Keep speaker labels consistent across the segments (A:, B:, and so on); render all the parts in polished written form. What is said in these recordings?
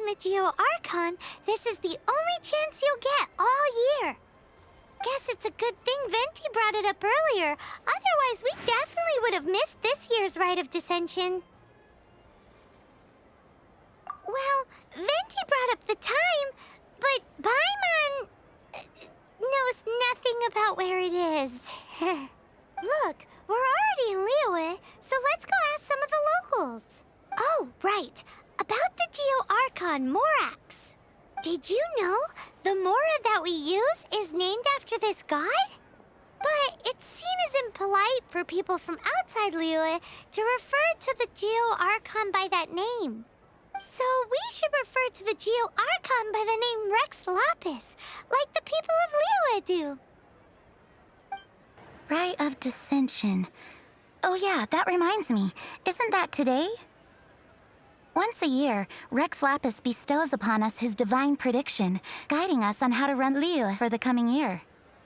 A: the Geo-Archon, this is the only chance you'll get all year. Guess it's a good thing Venti brought it up earlier. Otherwise, we definitely would have missed this year's Rite of Dissension. Well, Venti brought up the time, but Paimon knows nothing about where it is. Look, we're already in Liyue, so let's go ask some of the locals. Oh, right. About the Geo-Archon Morax. Did you know the Mora that we use is named after this god? But it's seen as impolite for people from outside Liyue to refer to the Geo-Archon by that name. So we should refer to the Geo-Archon by the name Rex Lapis, like the people of Liyue do.
B: Rite of Dissension. Oh yeah, that reminds me. Isn't that today? Once a year, Rex Lapis bestows upon us his divine prediction, guiding us on how to run Liyue for the coming year.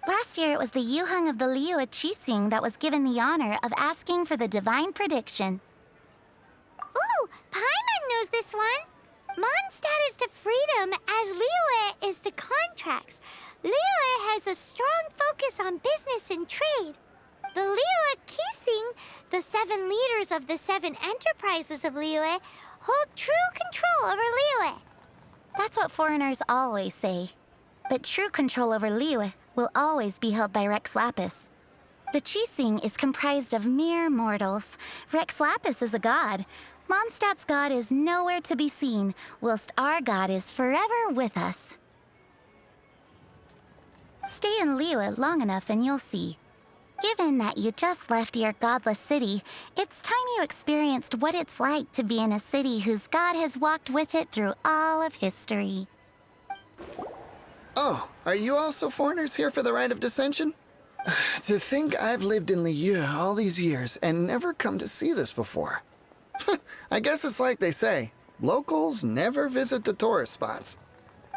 B: Last year, it was the Yuheng of the Liyue Qixing that was given the honor of asking for the divine prediction.
A: Ooh, Paimon knows this one. Mondstadt is to freedom as Liyue is to contracts. Liyue has a strong focus on business and trade. The Liyue Qixing, the 7 leaders of the 7 enterprises of Liyue, hold true control over Liyue.
B: That's what foreigners always say. But true control over Liyue will always be held by Rex Lapis. The Qixing is comprised of mere mortals. Rex Lapis is a god. Mondstadt's god is nowhere to be seen, whilst our god is forever with us. Stay in Liyue long enough and you'll see. Given that you just left your godless city, it's time you experienced what it's like to be in a city whose god has walked with it through all of history.
C: Oh, are you also foreigners here for the Rite of Dissension? To think I've lived in Liyue all these years and never come to see this before. I guess it's like they say, locals never visit the tourist spots.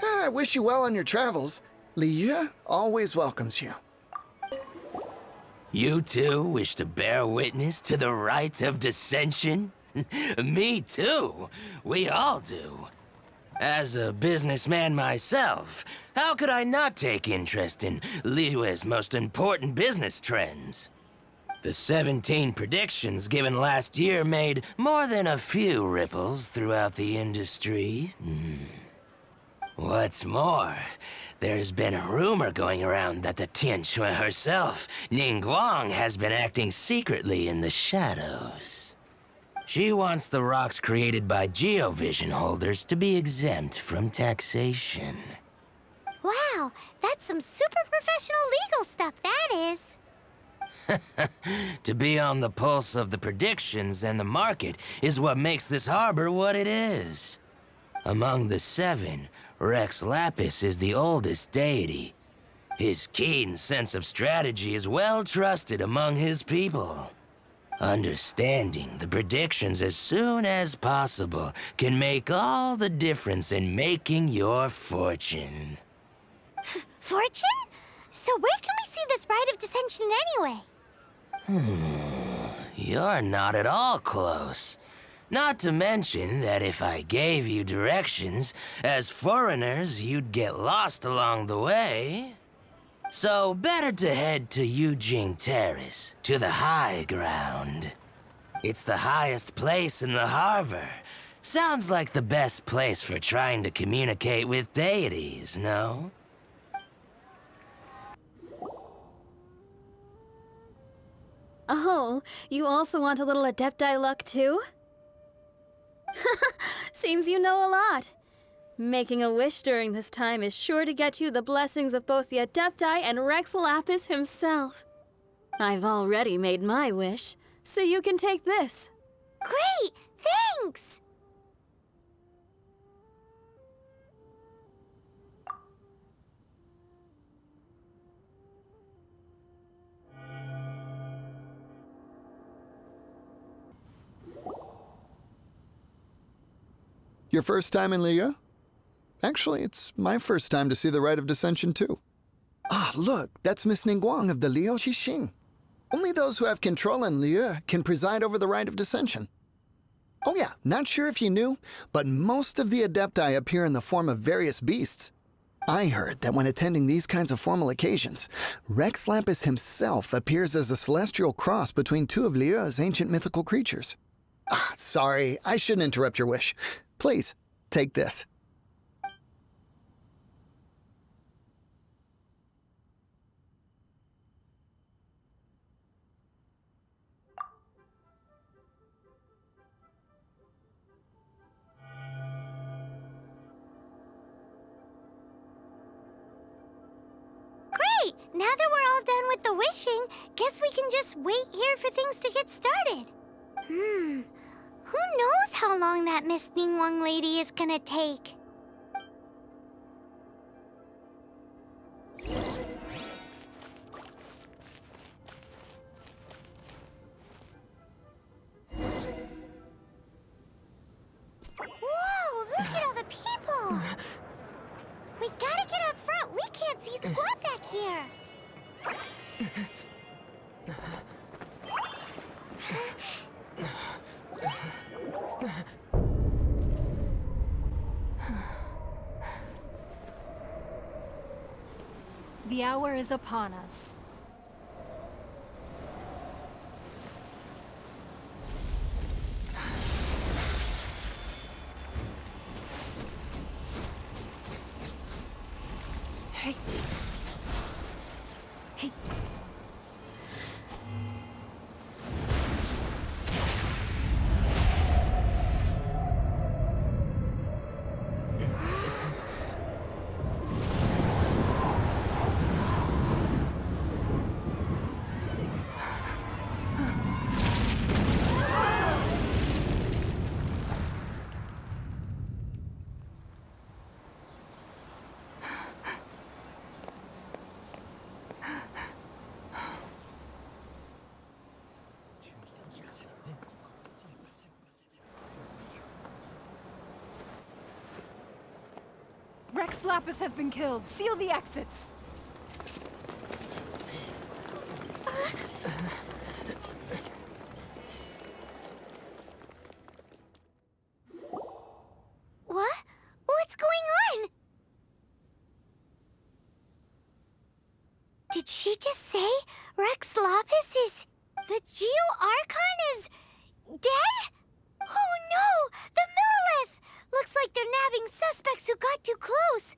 C: I wish you well on your travels. Liyue always welcomes you.
D: You too wish to bear witness to the Rite of Dissension? Me too. We all do. As a businessman myself, how could I not take interest in Liyue's most important business trends? The 17 predictions given last year made more than a few ripples throughout the industry. What's more, there's been a rumor going around that the Tianshui herself, Ningguang, has been acting secretly in the shadows. She wants the rocks created by Geovision holders to be exempt from taxation.
A: Wow, that's some super professional legal stuff, that is.
D: To be on the pulse of the predictions and the market is what makes this harbor what it is. Among the 7, Rex Lapis is the oldest deity. His keen sense of strategy is well trusted among his people. Understanding the predictions as soon as possible can make all the difference in making your fortune.
A: Fortune? So where can we see this Rite of Dissension anyway?
D: You're not at all close. Not to mention that if I gave you directions, as foreigners, you'd get lost along the way. So better to head to Yujing Terrace, to the high ground. It's the highest place in the harbor. Sounds like the best place for trying to communicate with deities, no?
E: Oh, you also want a little Adepti luck too? Seems you know a lot. Making a wish during this time is sure to get you the blessings of both the Adepti and Rex Lapis himself. I've already made my wish, so you can take this.
A: Great! Thanks!
C: Your first time in Liyue? Actually, it's my first time to see the Rite of Dissension, too. Ah, look, that's Miss Ningguang of the Liyue Qixing. Only those who have control in Liyue can preside over the Rite of Dissension. Oh yeah, not sure if you knew, but most of the Adepti appear in the form of various beasts. I heard that when attending these kinds of formal occasions, Rex Lapis himself appears as a celestial cross between two of Lieur's ancient mythical creatures. Ah, sorry, I shouldn't interrupt your wish. Please, take this.
A: Great! Now that we're all done with the wishing, guess we can just wait here for things to get started. Who knows how long that Miss Ningguang lady is gonna take? Whoa, look at all the people! We gotta get up front. We can't see squat back here.
F: The hour is upon us. Hey. Hey. Rex Lapis has been killed. Seal the exits.
A: What? What's going on? Did she just say Rex Lapis is... the Geo-Archon is... dead? Oh no! The Monolith! Looks like they're nabbing suspects who got too close.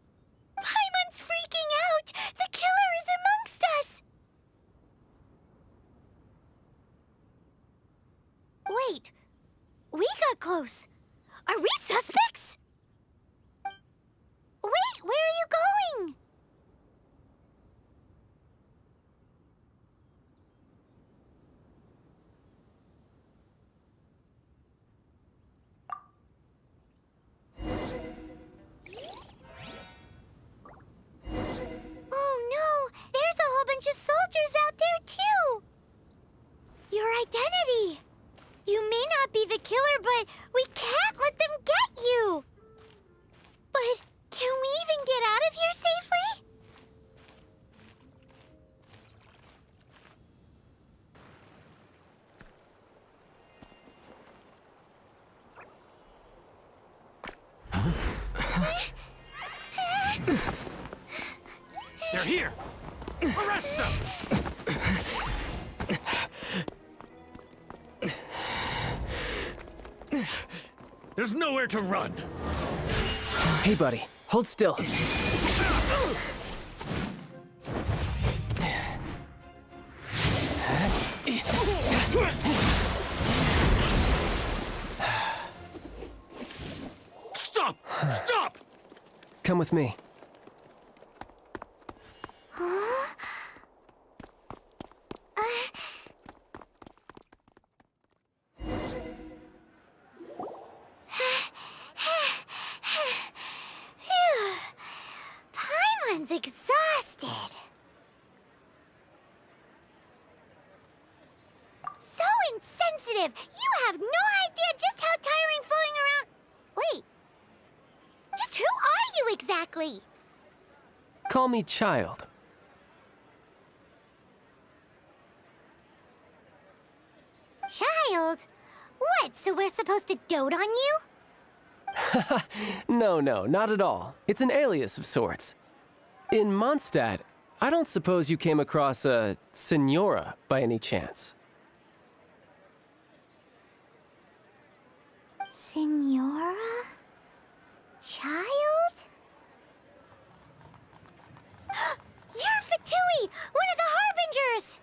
A: Paimon's freaking out! The killer is amongst us! Wait. We got close. Are we suspects? Wait, where are you going? Oh no! There's a whole bunch of soldiers out there too! Your identity! You may not be the killer, but we can't let them get you! But can we even get out of here safely?
G: They're here! Arrest them! There's nowhere to run!
H: Hey, buddy. Hold still.
G: Stop! Stop!
H: Come with me.
A: Phew. Paimon's exhausted. So insensitive! You have no idea just how tiring floating around... Wait. Just who are you exactly?
H: Call me child.
A: Child? What, so we're supposed to dote on you?
H: No, not at all. It's an alias of sorts. In Mondstadt, I don't suppose you came across a Senora by any chance.
A: Senora? Child? You're Fatui, one of the Harbingers!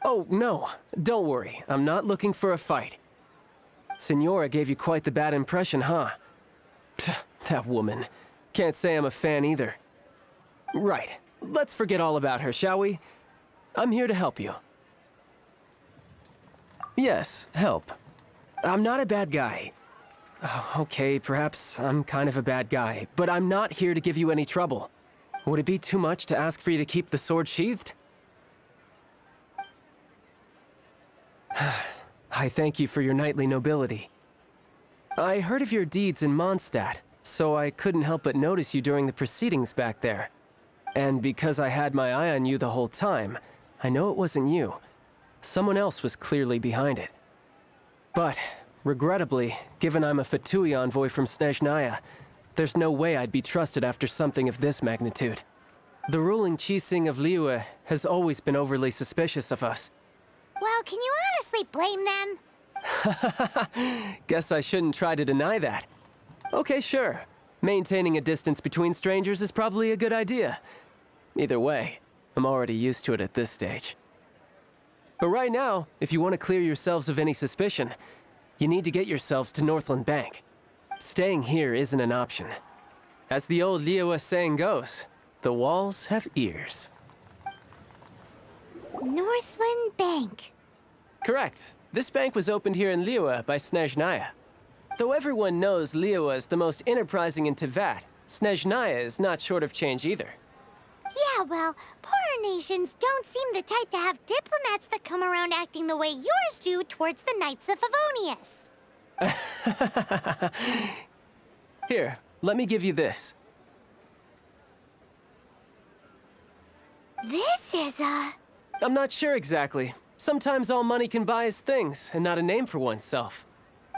H: Oh, no. Don't worry. I'm not looking for a fight. Senora gave you quite the bad impression, huh? Psst, that woman. Can't say I'm a fan either. Right. Let's forget all about her, shall we? I'm here to help you. Yes, help. I'm not a bad guy. Oh, okay, perhaps I'm kind of a bad guy, but I'm not here to give you any trouble. Would it be too much to ask for you to keep the sword sheathed? I thank you for your knightly nobility. I heard of your deeds in Mondstadt, so I couldn't help but notice you during the proceedings back there. And because I had my eye on you the whole time, I know it wasn't you. Someone else was clearly behind it. But, regrettably, given I'm a Fatui envoy from Snezhnaya, there's no way I'd be trusted after something of this magnitude. The ruling Qixing of Liyue has always been overly suspicious of us.
A: Well, can you honestly blame them?
H: Guess I shouldn't try to deny that. Okay, sure. Maintaining a distance between strangers is probably a good idea. Either way, I'm already used to it at this stage. But right now, if you want to clear yourselves of any suspicion, you need to get yourselves to Northland Bank. Staying here isn't an option. As the old Liyue saying goes, the walls have ears.
A: Northland Bank.
H: Correct. This bank was opened here in Liyue by Snezhnaya. Though everyone knows Liyue is the most enterprising in Teyvat, Snezhnaya is not short of change either.
A: Yeah, well, poorer nations don't seem the type to have diplomats that come around acting the way yours do towards the Knights of Favonius.
H: Here, let me give you this.
A: This is a...
H: I'm not sure exactly. Sometimes all money can buy is things, and not a name for oneself.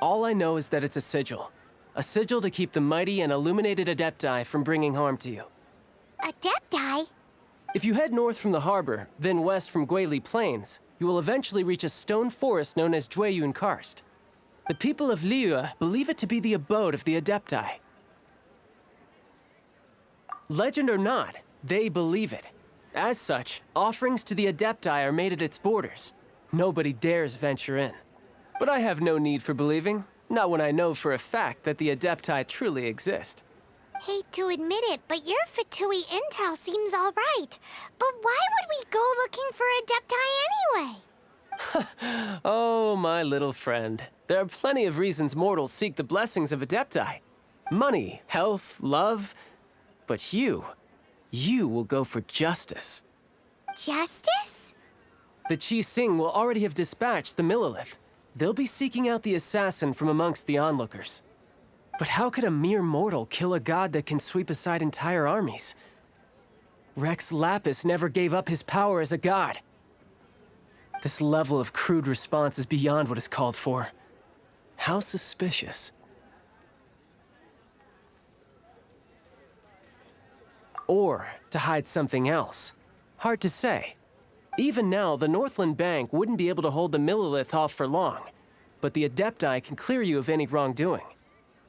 H: All I know is that it's a sigil. A sigil to keep the mighty and illuminated Adepti from bringing harm to you.
A: Adepti?
H: If you head north from the harbor, then west from Guili Plains, you will eventually reach a stone forest known as Jueyun Karst. The people of Liyue believe it to be the abode of the Adepti. Legend or not, they believe it. As such, offerings to the Adepti are made at its borders. Nobody dares venture in. But I have no need for believing, not when I know for a fact that the Adepti truly exist.
A: Hate to admit it, but your Fatui intel seems all right. But why would we go looking for Adepti anyway?
H: Oh, my little friend. There are plenty of reasons mortals seek the blessings of Adepti. Money, health, love. But you will go for justice.
A: Justice?
H: The Qixing will already have dispatched the Monolith. They'll be seeking out the assassin from amongst the onlookers. But how could a mere mortal kill a god that can sweep aside entire armies? Rex Lapis never gave up his power as a god. This level of crude response is beyond what is called for. How suspicious. Or to hide something else. Hard to say. Even now, the Northland Bank wouldn't be able to hold the Monolith off for long, but the Adepti can clear you of any wrongdoing.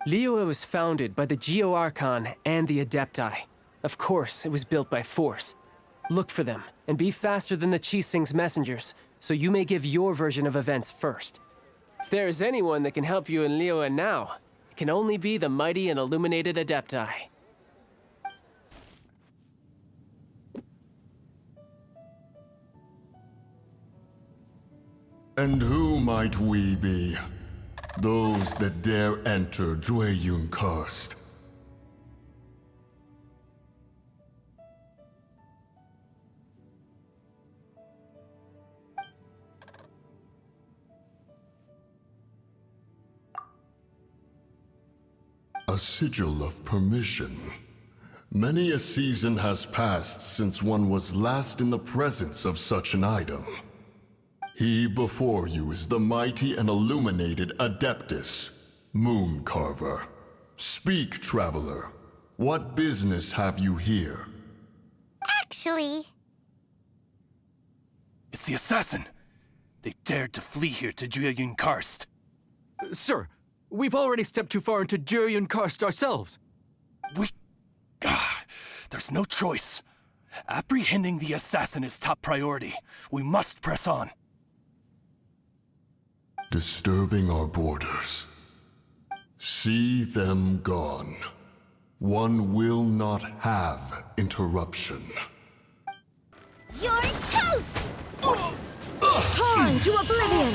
H: Liyue was founded by the Geo-Archon and the Adepti. Of course, it was built by force. Look for them, and be faster than the Qixing's messengers, so you may give your version of events first. If there is anyone that can help you in Liyue now, it can only be the mighty and illuminated Adepti.
I: And who might we be? Those that dare enter Jueyun Karst. A sigil of permission. Many a season has passed since one was last in the presence of such an item. He before you is the mighty and illuminated Adeptus, Moon Carver. Speak, traveler. What business have you here?
A: Actually,
G: It's the assassin! They dared to flee here to Jueyun Karst.
J: Sir, we've already stepped too far into Jueyun Karst ourselves.
G: There's no choice. Apprehending the assassin is top priority. We must press on.
I: Disturbing our borders. See them gone. One will not have interruption.
A: you're toast!
F: Torn to oblivion!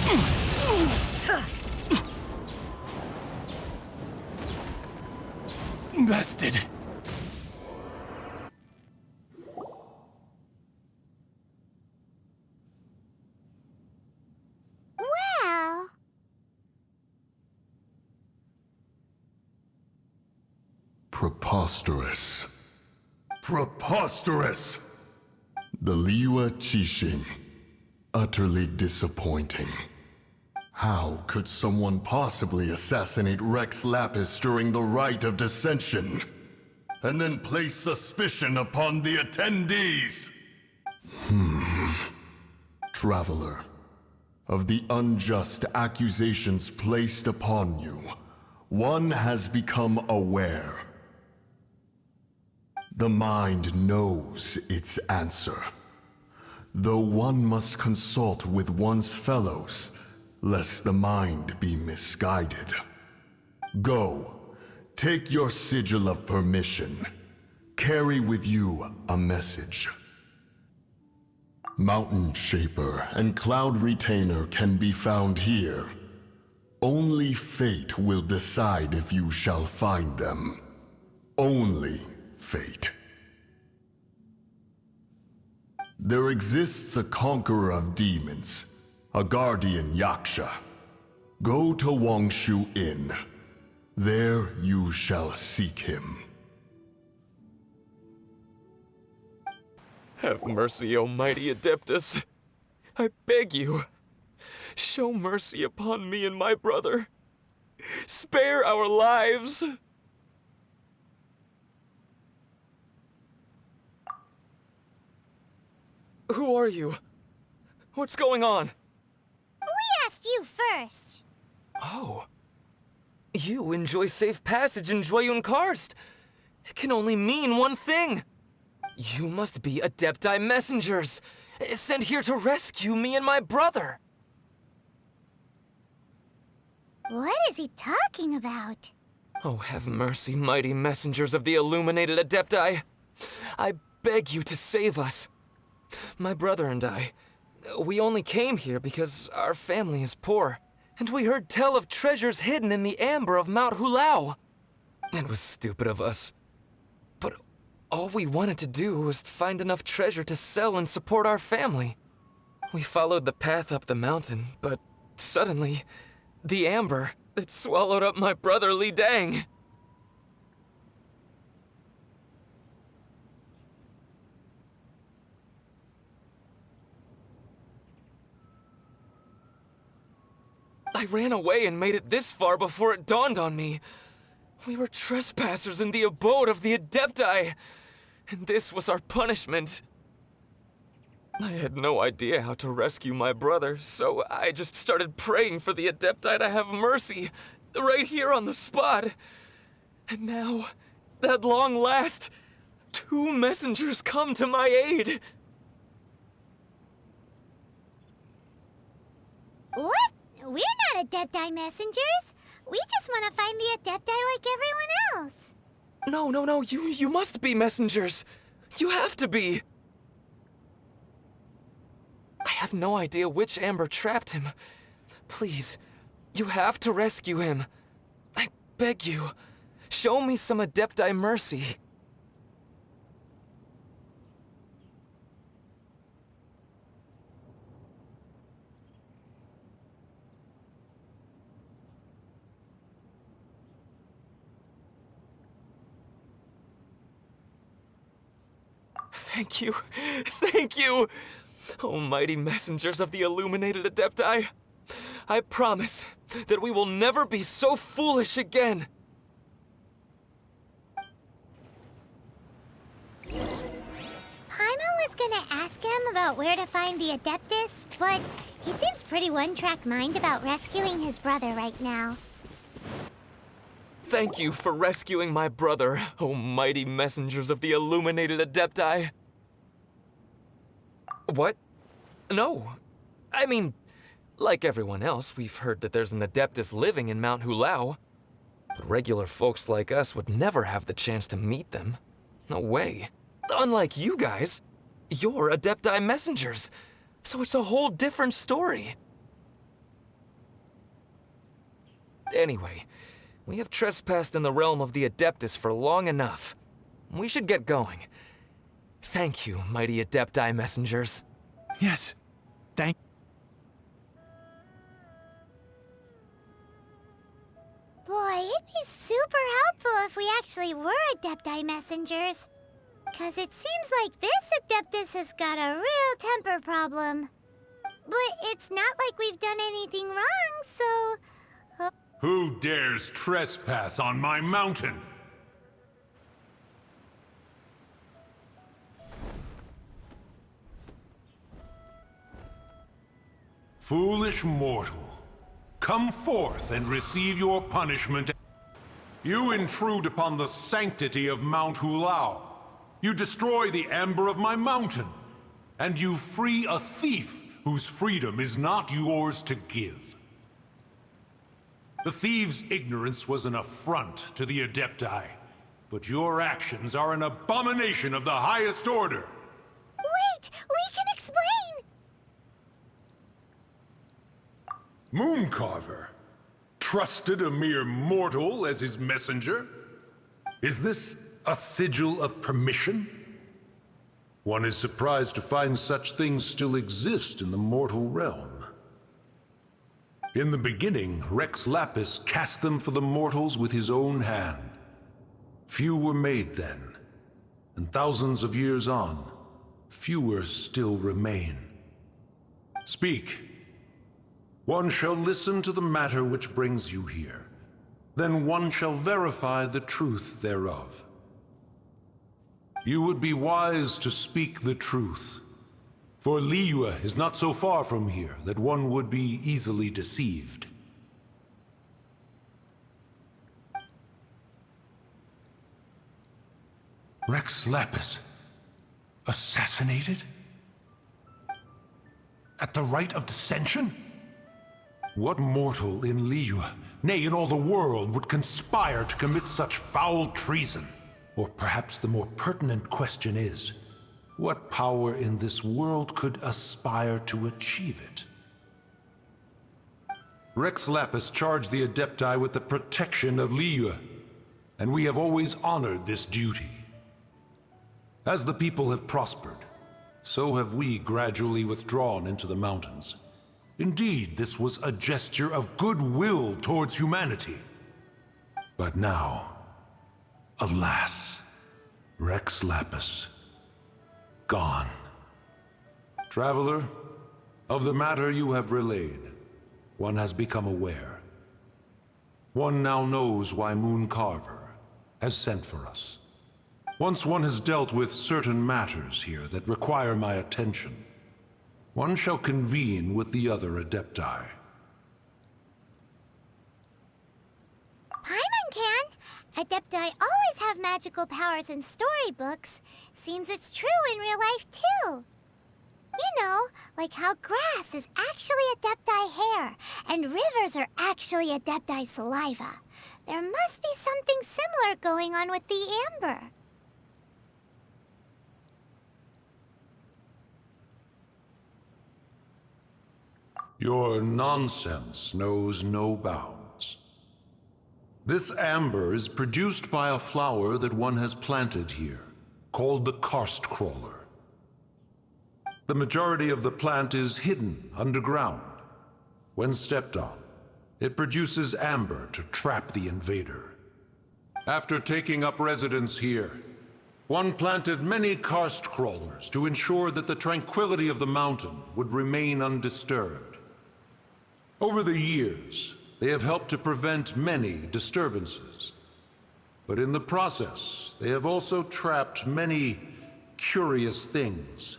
G: Bested.
A: Well,
I: Preposterous. Preposterous! The Liua Qixing. Utterly disappointing. How could someone possibly assassinate Rex Lapis during the rite of dissension? And then place suspicion upon the attendees? Traveler, of the unjust accusations placed upon you, one has become aware. The mind knows its answer, though one must consult with one's fellows, lest the mind be misguided. Go, take your sigil of permission. Carry with you a message. Mountain Shaper and Cloud Retainer can be found here. Only fate will decide if you shall find them. Only fate. There exists a conqueror of demons, a guardian Yaksha. Go to Wangshu Inn. There you shall seek him.
K: Have mercy, O mighty Adeptus. I beg you, show mercy upon me and my brother. Spare our lives. Who are you? What's going on?
A: we asked you first.
K: Oh. You enjoy safe passage in Jueyun Karst. It can only mean one thing. You must be Adepti messengers, sent here to rescue me and my brother.
A: What is he talking about?
K: Oh, have mercy, mighty messengers of the illuminated Adepti. I beg you to save us. My brother and I, we only came here because our family is poor, and we heard tell of treasures hidden in the amber of Mount Hulao. It was stupid of us. But all we wanted to do was find enough treasure to sell and support our family. We followed the path up the mountain, but suddenly, the amber, it swallowed up my brother Li Dang. I ran away and made it this far before it dawned on me. We were trespassers in the abode of the Adepti, and this was our punishment. I had no idea how to rescue my brother, so I just started praying for the Adepti to have mercy, right here on the spot. And now, at long last, 2 messengers come to my aid.
A: What? We're not Adepti messengers. We just want to find the Adepti like everyone else.
K: No, you must be messengers. You have to be. I have no idea which amber trapped him. Please, you have to rescue him. I beg you, show me some Adepti mercy. Thank you. Thank you. O mighty messengers of the illuminated Adepti, I promise that we will never be so foolish again.
A: Paimon was gonna ask him about where to find the Adeptus, but he seems pretty one-track mind about rescuing his brother right now.
K: Thank you for rescuing my brother, O mighty messengers of the illuminated Adepti. What? No. I mean, like everyone else, we've heard that there's an Adeptus living in Mount Hulao. But regular folks like us would never have the chance to meet them. No way. Unlike you guys, you're Adepti messengers, so it's a whole different story. Anyway, we have trespassed in the realm of the Adeptus for long enough. We should get going. Thank you, mighty Adepti messengers.
J: Yes. Thank.
A: Boy, it'd be super helpful if we actually were Adepti messengers. 'Cause it seems like this Adeptus has got a real temper problem. But it's not like we've done anything wrong, so...
L: Who dares trespass on my mountain? Foolish mortal, come forth and receive your punishment. You intrude upon the sanctity of Mount Hulao. You destroy the amber of my mountain, and you free a thief whose freedom is not yours to give. The thief's ignorance was an affront to the Adepti, but your actions are an abomination of the highest order.
A: Wait! We can explain!
L: Mooncarver trusted a mere mortal as his messenger? Is this a sigil of permission? One is surprised to find such things still exist in the mortal realm. In the beginning, Rex Lapis cast them for the mortals with his own hand. Few were made then, and thousands of years on, fewer still remain. Speak. One shall listen to the matter which brings you here. Then one shall verify the truth thereof. You would be wise to speak the truth. For Liyue is not so far from here that one would be easily deceived. Rex Lapis, assassinated? At the rite of dissension? What mortal in Liyue, nay, in all the world, would conspire to commit such foul treason? Or perhaps the more pertinent question is, what power in this world could aspire to achieve it? Rex Lapis charged the Adepti with the protection of Liyue, and we have always honored this duty. As the people have prospered, so have we gradually withdrawn into the mountains. Indeed, this was a gesture of goodwill towards humanity. But now, alas, Rex Lapis, gone. Traveler, of the matter you have relayed, one has become aware. One now knows why Mooncarver has sent for us. Once one has dealt with certain matters here that require my attention, one shall convene with the other Adepti.
A: Paimon can! Adepti always have magical powers in storybooks. Seems it's true in real life, too. You know, like how grass is actually Adepti hair, and rivers are actually Adepti saliva. There must be something similar going on with the amber.
L: Your nonsense knows no bounds. This amber is produced by a flower that one has planted here, called the karst crawler. The majority of the plant is hidden underground. When stepped on, it produces amber to trap the invader. After taking up residence here, one planted many karst crawlers to ensure that the tranquility of the mountain would remain undisturbed. Over the years, they have helped to prevent many disturbances. But in the process, they have also trapped many curious things.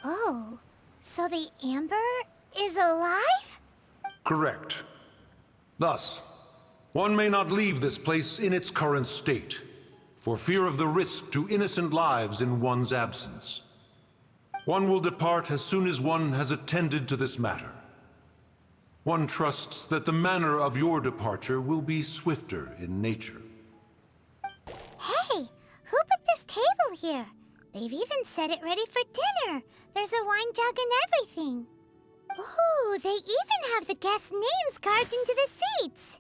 A: Oh, so the Amber is alive?
L: Correct. Thus, one may not leave this place in its current state, for fear of the risk to innocent lives in one's absence. One will depart as soon as one has attended to this matter. One trusts that the manner of your departure will be swifter in nature.
A: Hey, who put this table here? They've even set it ready for dinner. There's a wine jug and everything. Ooh, they even have the guests' names carved into the seats.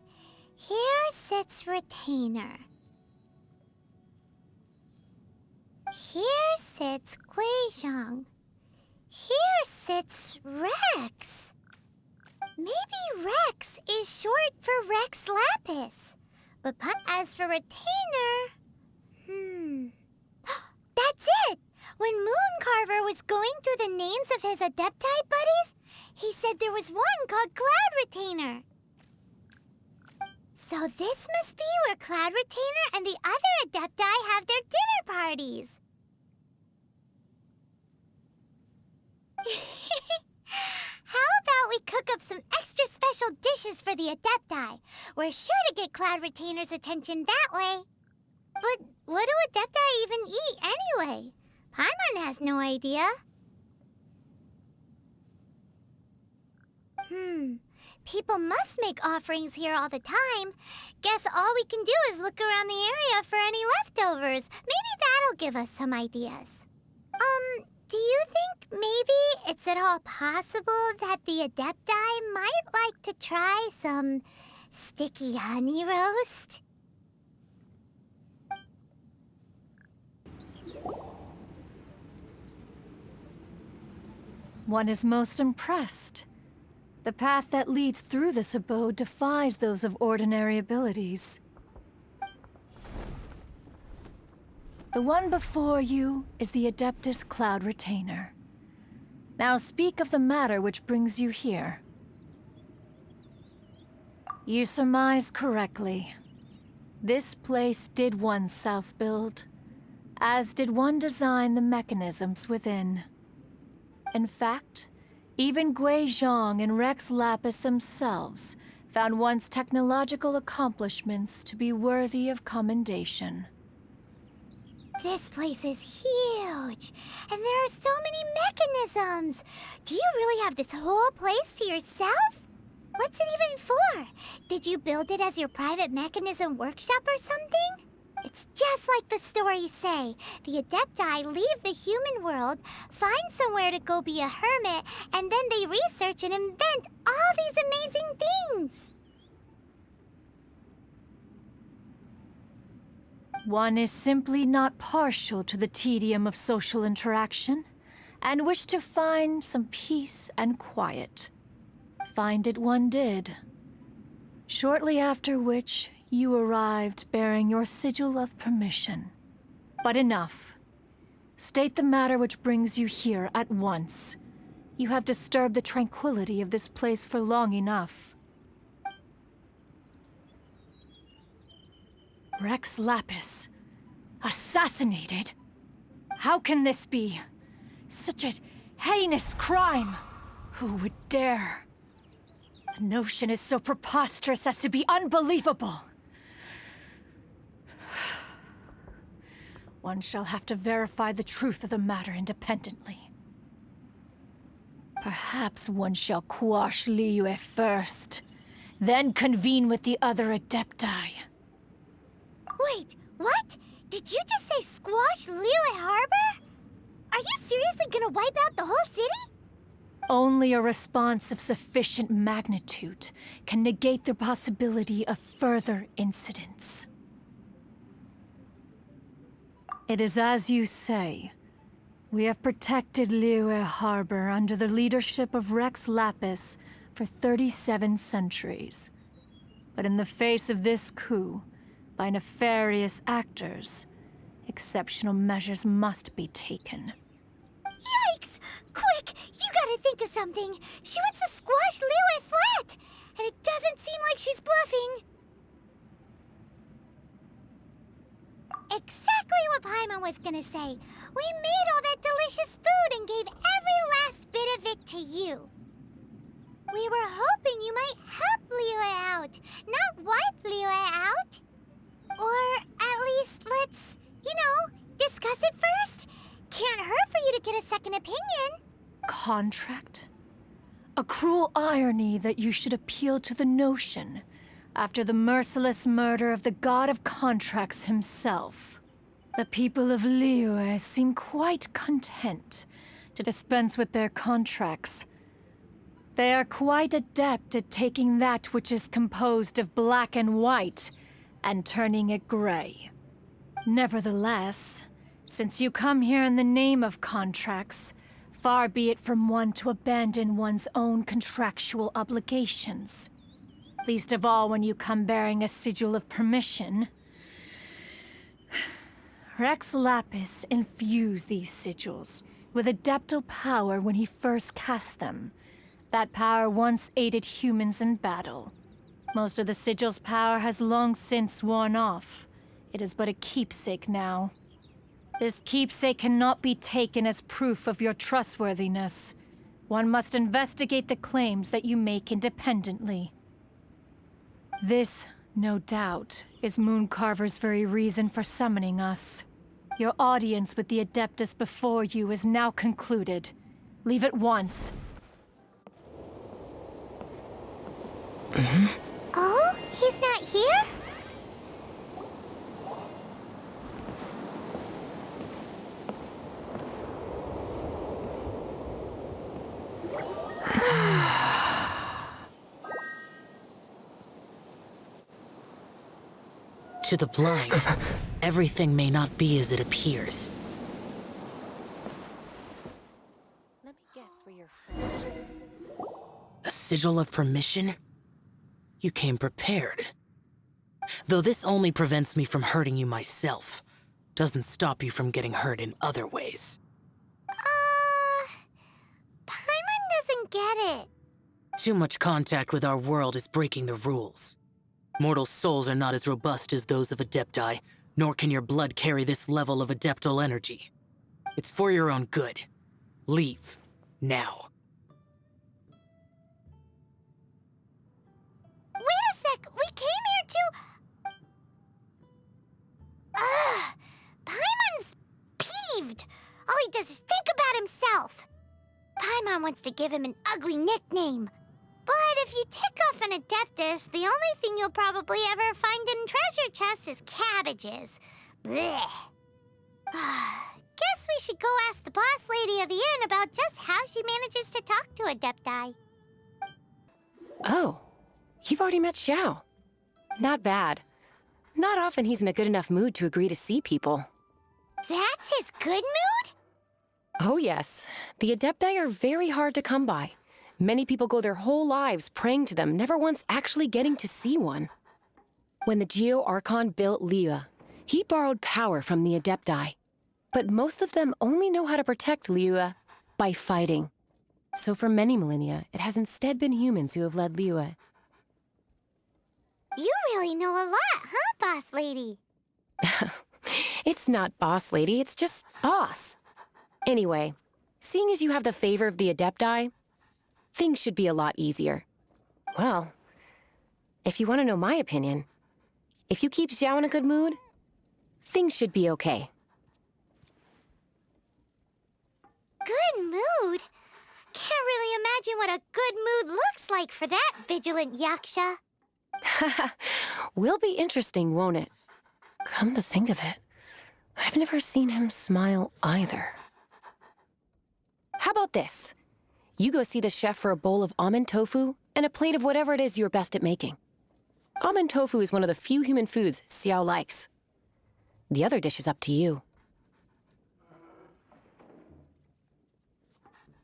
A: Here sits Retainer. Here sits Guizhong. Here sits Rex. Maybe Rex is short for Rex Lapis. But as for Retainer... That's it! When Mooncarver was going through the names of his Adepti buddies, he said there was one called Cloud Retainer. So this must be where Cloud Retainer and the other Adepti have their dinner parties. How about we cook up some extra special dishes for the Adepti? We're sure to get Cloud Retainer's attention that way. But what do Adepti even eat anyway? Paimon has no idea. People must make offerings here all the time. Guess all we can do is look around the area for any leftovers. Maybe that'll give us some ideas. Do you think maybe it's at all possible that the Adepti might like to try some sticky honey roast?
M: One is most impressed. The path that leads through this abode defies those of ordinary abilities. The one before you is the Adeptus Cloud Retainer. Now speak of the matter which brings you here. You surmise correctly. This place did one self-build, as did one design the mechanisms within. In fact, even Guizhong and Rex Lapis themselves found one's technological accomplishments to be worthy of commendation.
A: This place is huge, and there are so many mechanisms. Do you really have this whole place to yourself? What's it even for? Did you build it as your private mechanism workshop or something? It's just like the stories say. The Adepti leave the human world, find somewhere to go be a hermit, and then they research and invent all these amazing things.
M: One is simply not partial to the tedium of social interaction, and wished to find some peace and quiet. Find it one did. Shortly after which, you arrived bearing your sigil of permission. But enough. State the matter which brings you here at once. You have disturbed the tranquility of this place for long enough. Rex Lapis. Assassinated? How can this be? Such a heinous crime! Who would dare? The notion is so preposterous as to be unbelievable. One shall have to verify the truth of the matter independently. Perhaps one shall quash Liyue first, then convene with the other Adepti.
A: Wait, what? Did you just say squash Liyue Harbor? Are you seriously gonna wipe out the whole city?
M: Only a response of sufficient magnitude can negate the possibility of further incidents. It is as you say. We have protected Liyue Harbor under the leadership of Rex Lapis for 37 centuries. But in the face of this coup, by nefarious actors, exceptional measures must be taken.
A: Yikes! Quick, you gotta think of something. She wants to squash Liyue flat, and it doesn't seem like she's bluffing. Exactly what Paimon was gonna say. We made all that delicious food and gave every last bit of it to you. We were hoping you might help Liyue out, not wipe Liyue out. Or at least let's, discuss it first. Can't hurt for you to get a second opinion.
M: Contract? A cruel irony that you should appeal to the notion after the merciless murder of the god of contracts himself. The people of Liyue seem quite content to dispense with their contracts. They are quite adept at taking that which is composed of black and white and turning it gray. Nevertheless, since you come here in the name of contracts, far be it from one to abandon one's own contractual obligations. Least of all when you come bearing a sigil of permission. Rex Lapis infused these sigils with adeptal power when he first cast them. That power once aided humans in battle. Most of the sigil's power has long since worn off. It is but a keepsake now. This keepsake cannot be taken as proof of your trustworthiness. One must investigate the claims that you make independently. This, no doubt, is Mooncarver's very reason for summoning us. Your audience with the Adeptus before you is now concluded. Leave at once.
A: Oh, he's not here?
N: To the blind, everything may not be as it appears.
B: Let me guess where you're from.
N: A sigil of permission? You came prepared. Though this only prevents me from hurting you myself, doesn't stop you from getting hurt in other ways.
A: Paimon doesn't get it.
N: Too much contact with our world is breaking the rules. Mortal souls are not as robust as those of Adepti, nor can your blood carry this level of adeptal energy. It's for your own good. Leave. Now.
A: Wait a sec! We came here to... Ugh! Paimon's peeved! All he does is think about himself! Paimon wants to give him an ugly nickname. But if you tick off an Adeptus, the only thing you'll probably ever find in treasure chests is cabbages. Blech. Guess we should go ask the boss lady of the inn about just how she manages to talk to Adepti.
O: Oh, you've already met Xiao. Not bad. Not often he's in a good enough mood to agree to see people.
A: That's his good mood?
O: Oh yes. The Adepti are very hard to come by. Many people go their whole lives praying to them, never once actually getting to see one. When the Geo-Archon built Liyue, he borrowed power from the Adepti. But most of them only know how to protect Liyue by fighting. So for many millennia, it has instead been humans who have led Liyue.
A: You really know a lot, huh, boss lady?
O: It's not boss lady, it's just boss. Anyway, seeing as you have the favor of the Adepti, things should be a lot easier. Well, if you want to know my opinion, if you keep Xiao in a good mood, things should be okay.
A: Good mood? Can't really imagine what a good mood looks like for that vigilant Yaksha.
O: Will be interesting, won't it? Come to think of it, I've never seen him smile either. How about this? You go see the chef for a bowl of almond tofu and a plate of whatever it is you're best at making. Almond tofu is one of the few human foods Xiao likes. The other dish is up to you.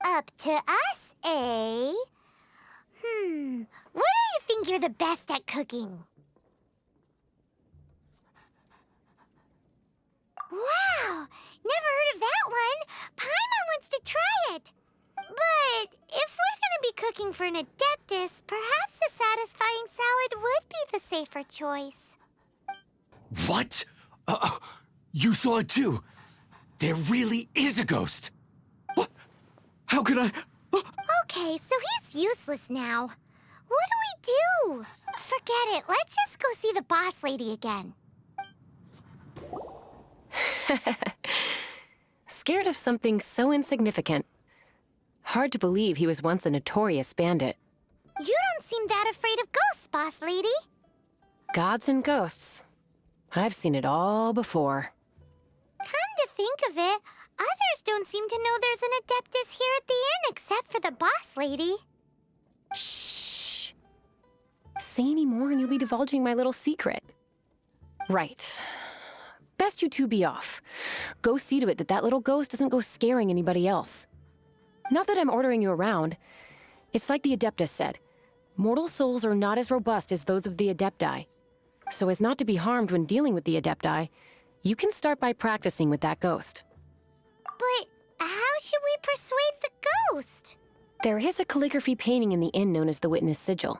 A: Up to us, eh? What do you think you're the best at cooking? Never heard of that one. Paimon wants to try it. But if we're gonna be cooking for an Adeptus, perhaps a satisfying salad would be the safer choice.
J: What? You saw it too? There really is a ghost! What? How could I...
A: Okay, so he's useless now. What do we do? Forget it. Let's just go see the boss lady again.
O: Scared of something so insignificant. Hard to believe he was once a notorious bandit.
A: You don't seem that afraid of ghosts, boss lady.
O: Gods and ghosts. I've seen it all before.
A: Come to think of it, others don't seem to know there's an Adeptus here at the inn except for the boss lady.
O: Shh. Say any more and you'll be divulging my little secret. Right. Best you two be off. Go see to it that little ghost doesn't go scaring anybody else. Not that I'm ordering you around. It's like the Adeptus said. Mortal souls are not as robust as those of the Adepti. So as not to be harmed when dealing with the Adepti, you can start by practicing with that ghost.
A: But how should we persuade the ghost?
O: There is a calligraphy painting in the inn known as the Witness Sigil.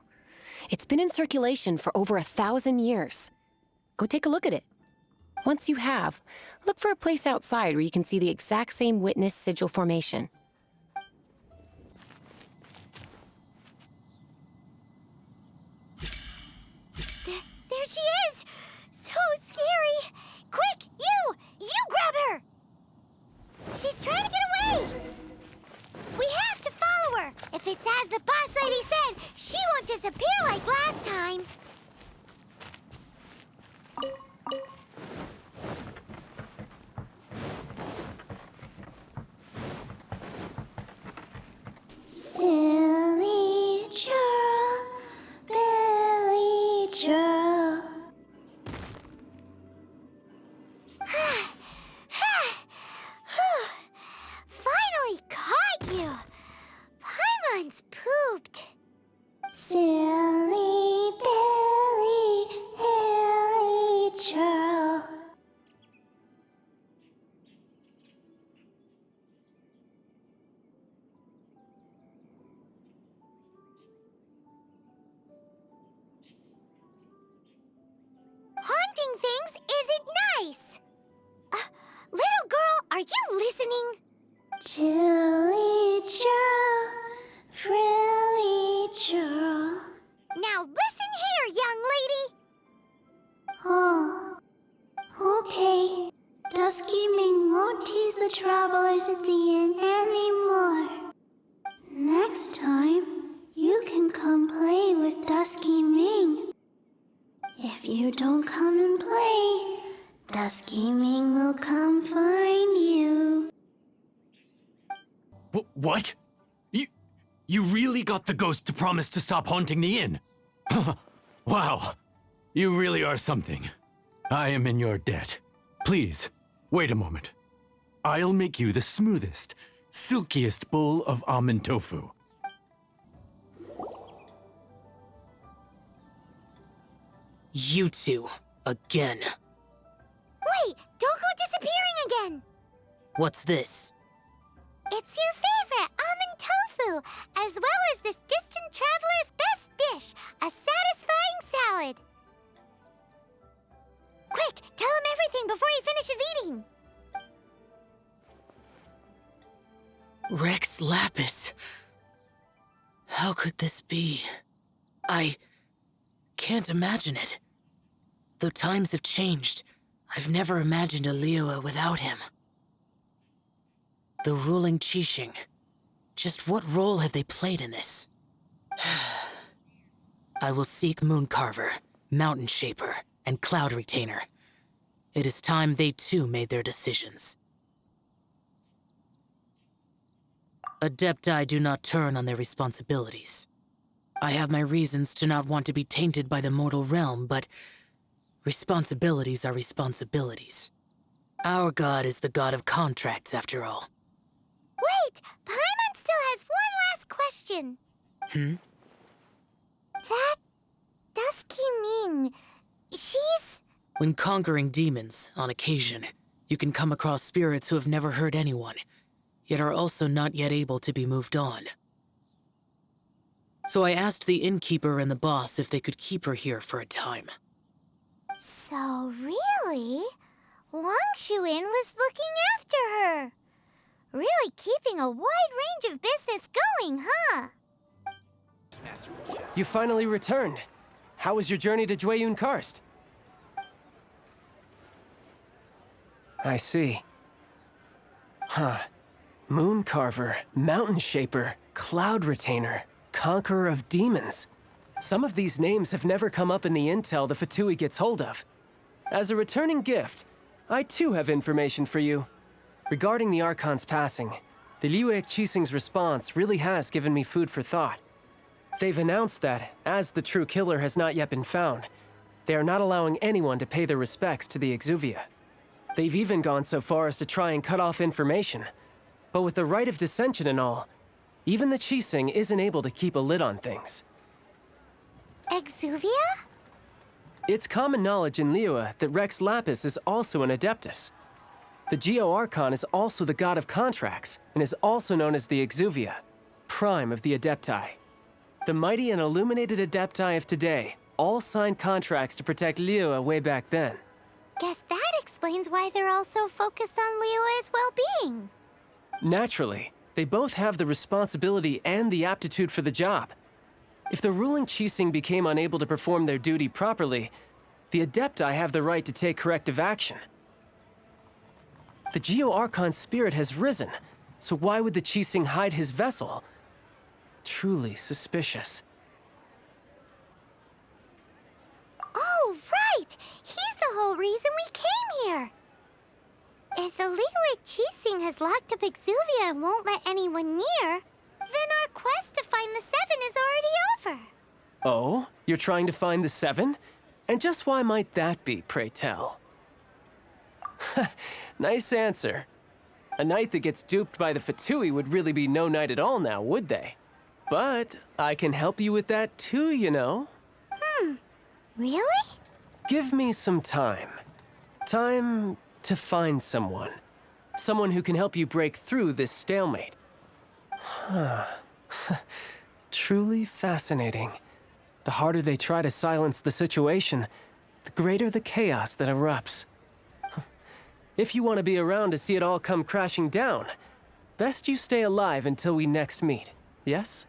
O: It's been in circulation for over 1,000 years. Go take a look at it. Once you have, look for a place outside where you can see the exact same Witness Sigil formation.
A: There she is! So scary! Quick, you grab her! She's trying to get away! We have to follow her! If it's as the boss lady said, she won't disappear like last time! Silly churl, Billy churl. Finally caught you! Paimon's pooped. Silly Billy, Hilly churl. Haunting things isn't nice! Little girl, are you listening? Chilly churl, frilly churl. Now listen here, young lady! Oh, okay. Dusky Ming won't tease the travelers at the inn anymore. Next time, you can come play with Dusky Ming. If you don't come and play, Dusky Ming will come find you.
J: What? You really got the ghost to promise to stop haunting the inn? Wow. You really are something. I am in your debt. Please, wait a moment. I'll make you the smoothest, silkiest bowl of almond tofu.
N: You two, again.
A: Wait, don't go disappearing again!
N: What's this?
A: It's your favorite, almond tofu, as well as this distant traveler's best dish, a satisfying salad. Quick, tell him everything before he finishes eating.
N: Rex Lapis. How could this be? I can't imagine it. Though times have changed, I've never imagined a Liyue without him. The ruling Qixing. Just what role have they played in this? I will seek Mooncarver, Mountain Shaper, and Cloud Retainer. It is time they too made their decisions. Adepti do not turn on their responsibilities. I have my reasons to not want to be tainted by the mortal realm, but responsibilities are responsibilities. Our god is the god of contracts, after all.
A: Wait! Paimon still has one last question. That Dusky Ming, she's...
N: When conquering demons, on occasion, You can come across spirits who have never hurt anyone, yet are also not yet able to be moved on. So I asked the innkeeper and the boss if they could keep her here for a time.
A: So really, Wang Shuin was looking after her. Really keeping a wide range of business going, huh?
H: You finally returned. How was your journey to Jueyun Karst? I see. Huh. Moon Carver, Mountain Shaper, Cloud Retainer, Conqueror of Demons. Some of these names have never come up in the intel the Fatui gets hold of. As a returning gift, I too have information for you. Regarding the Archon's passing, the Liyue Qixing's response really has given me food for thought. They've announced that, as the true killer has not yet been found, they are not allowing anyone to pay their respects to the Exuvia. They've even gone so far as to try and cut off information. But with the right of dissension and all, even the Qixing isn't able to keep a lid on things.
A: Exuvia?
H: It's common knowledge in Liyue that Rex Lapis is also an Adeptus. The Geo-Archon is also the god of contracts, and is also known as the Exuvia, prime of the Adepti. The mighty and illuminated Adepti of today all signed contracts to protect Liyue way back then.
A: Guess that explains why they're all so focused on Liyue's well-being.
H: Naturally, they both have the responsibility and the aptitude for the job. If the ruling Qixing became unable to perform their duty properly, the Adepti have the right to take corrective action. The Geo-Archon's spirit has risen, so why would the Qixing hide his vessel? Truly suspicious.
A: Oh, right! He's the whole reason we came here! If the Liyue Qixing has locked up Exuvia and won't let anyone near, then our quest to find the Seven is already over.
H: Oh? You're trying to find the Seven? And just why might that be, pray tell? Nice answer. A knight that gets duped by the Fatui would really be no knight at all now, would they? But I can help you with that too, you know.
A: Really?
H: Give me some time. Time to find someone. Someone who can help you break through this stalemate. Truly fascinating. The harder they try to silence the situation, the greater the chaos that erupts. If you want to be around to see it all come crashing down, best you stay alive until we next meet, yes?